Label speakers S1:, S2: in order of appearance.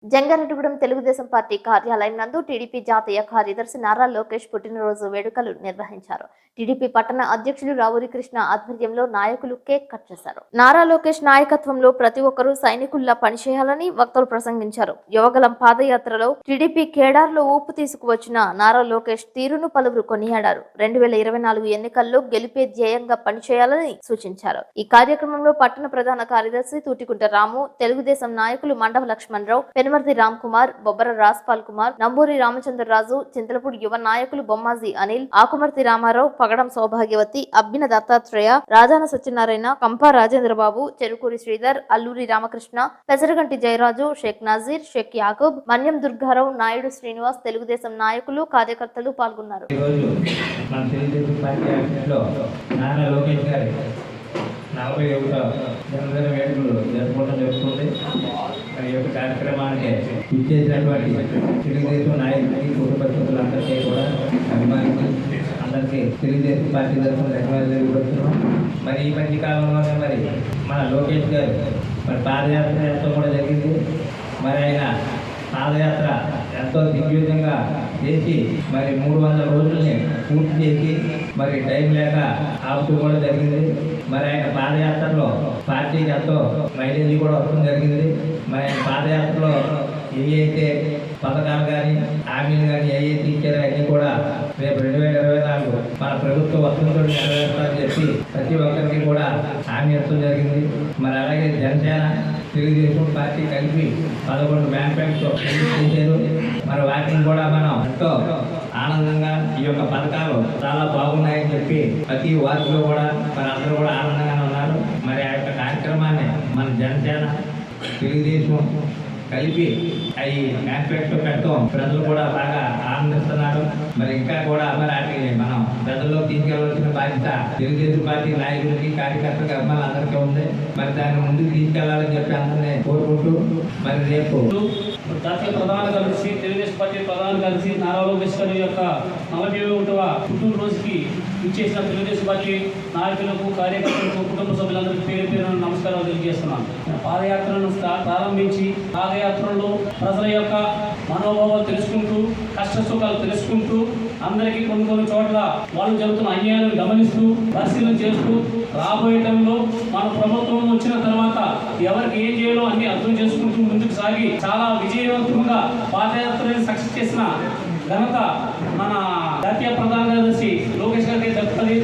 S1: Jangareddygudem Telugu Desam party కార్యాలయం నందు TDP జాతీయ కార్యదర్శి నారా లోకేష్ పుట్టినరోజు వేడుకలు నిర్వహించారు. టీడీపీ పట్టణ అధ్యక్షులు రావూరి కృష్ణ ఆధ్వర్యంలో నాయకులు కేక్ కట్ చేశారు. నారా లోకేష్ నాయకత్వంలో ప్రతి ఒక్కరూ సైనికుల్లా పనిచేయాలని వక్తలు ప్రసంగించారు. యువగలం పాదయాత్రలో టీడీపీ కేడార్లో ఊపు తీసుకువచ్చిన నారా లోకేష్ తీరును పలువురు కొనియాడారు. 2024 ఎన్నికల్లో గెలిపే ధ్యేయంగా పనిచేయాలని సూచించారు. ఈ కార్యక్రమంలో పట్టణ ప్రధాన కార్యదర్శి తూటికుంట రాము, తెలుగుదేశం నాయకులు మండవ లక్ష్మణరావు, పెనుమర్తి రామ్ కుమార్, బొబ్బర రాజ్పాల్ కుమార్, నంబూరి రామచంద్రరాజు, చింతలపూడి యువ నాయకులు బొమ్మాజీ అనిల్, ఆకుమర్తి రామారావు, పగడం సౌభాగ్యవతి, అబ్బిన దత్తాత్రేయ, రాజాన సత్యనారాయణ, కంపా రాజేంద్రబాబు, చెరుకూరి శ్రీధర్, అల్లూరి రామకృష్ణ, పెసరగంటి జయరాజు, షేక్ నజీర్, షేక్ యాకూబ్, మన్యం దుర్గారావు, నాయుడు శ్రీనివాస్, తెలుగుదేశం నాయకులు కార్యకర్తలు పాల్గొన్నారు.
S2: ఈ యొక్క కార్యక్రమానికి ఇచ్చేసినటువంటి తెలుగుదేశం నాయకులకి కుటుంబ సభ్యులందరికీ కూడా అభిమానికి అందరికీ తెలుగుదేశం పార్టీ తరఫున ధన్యవాదాలు తెలియజేస్తున్నాం. మరి ఈ మధ్య కాలంలోనే మరి మన లోకేష్ గారు మరి పాదయాత్ర ఎంతో కూడా జరిగింది. మరి ఆయన పాదయాత్ర ఎంతో దిగ్విజయంగా చేసి మరి 300 రోజుల్ని పూర్తి చేసి మరి టైం లేక ఆపుతూ కూడా జరిగింది. మరి ఆయన పాదయాత్రలో పార్టీకి ఎంతో మైలేజ్ కూడా వస్తుంది జరిగింది. మరి ఆయన పాదయాత్రలో ఏవైతే పథకాలు కానీ హామీలు కానీ ఏవైతే ఇచ్చారో అన్నీ కూడా రేపు 2024 మన ప్రభుత్వం వస్తుందో నెరవేరుస్తారని చెప్పి ప్రతి ఒక్కరికి కూడా హామీ ఇవ్వడం జరిగింది. మరి అలాగే జనసేన తెలుగుదేశం పార్టీ కలిపి 11 మ్యాన్ఫ్యాక్చర్స్ చేశారు. మరి వాటిని కూడా మనం ఎంతో ఆనందంగా ఈ యొక్క పథకాలు చాలా బాగున్నాయని చెప్పి ప్రతి వారిలో కూడా మరి అందరూ కూడా ఆనందంగానే ఉన్నారు. మరి ఆ యొక్క కార్యక్రమాన్ని మన జనసేన తెలుగుదేశం కలిపి అవి మ్యాన్ఫ్యాక్చర్ పెడతాం. ప్రజలు కూడా బాగా ఆనందిస్తున్నారు. మరి ఇంకా కూడా మరి వాటిని మనం ప్రజల్లో తీసుకెళ్లవలసిన బాధ్యత తెలుగుదేశం పార్టీ నాయకులకి కార్యకర్తలకు అభిమానులు అందరికీ ఉంది. మరి దాన్ని ముందుకు తీసుకెళ్లాలని చెప్పి అందరినీ కోరుకుంటూ మరి రేపు
S3: జాతీయ ప్రధాన కార్యదర్శి తెలుగుదేశం పార్టీ ప్రధాన కార్యదర్శి నారా లోకేష్ గారి యొక్క 41వ పుట్టినరోజుకి ఇచ్చేసిన తెలుగుదేశం పార్టీ నాయకులకు, కార్యకర్తలకు, కుటుంబ సభ్యులందరికీ పేరు పేరు నమస్కారాలు తెలియజేస్తున్నాను. పాదయాత్రను ప్రారంభించి పాదయాత్రలో ప్రజల యొక్క మనోభావాలు తెలుసుకుంటూ, కష్ట సుఖాలు తెలుసుకుంటూ, అందరికీ కొన్ని చోట్ల వాళ్ళు జరుగుతున్న అన్యాయాలను గమనిస్తూ, పరిశీలన చేస్తూ, రాబోయే టైంలో మన ప్రభుత్వం వచ్చిన తర్వాత ఎవరికి ఏం చేయాలో అన్ని అర్థం చేసుకుంటూ ముందుకు సాగి చాలా విజయవంతంగా పాదయాత్రని సక్సెస్ చేసిన ఘనత మన జాతీయ ప్రధాన కార్యదర్శి లోకేష్ గారికి దక్కుతుంది.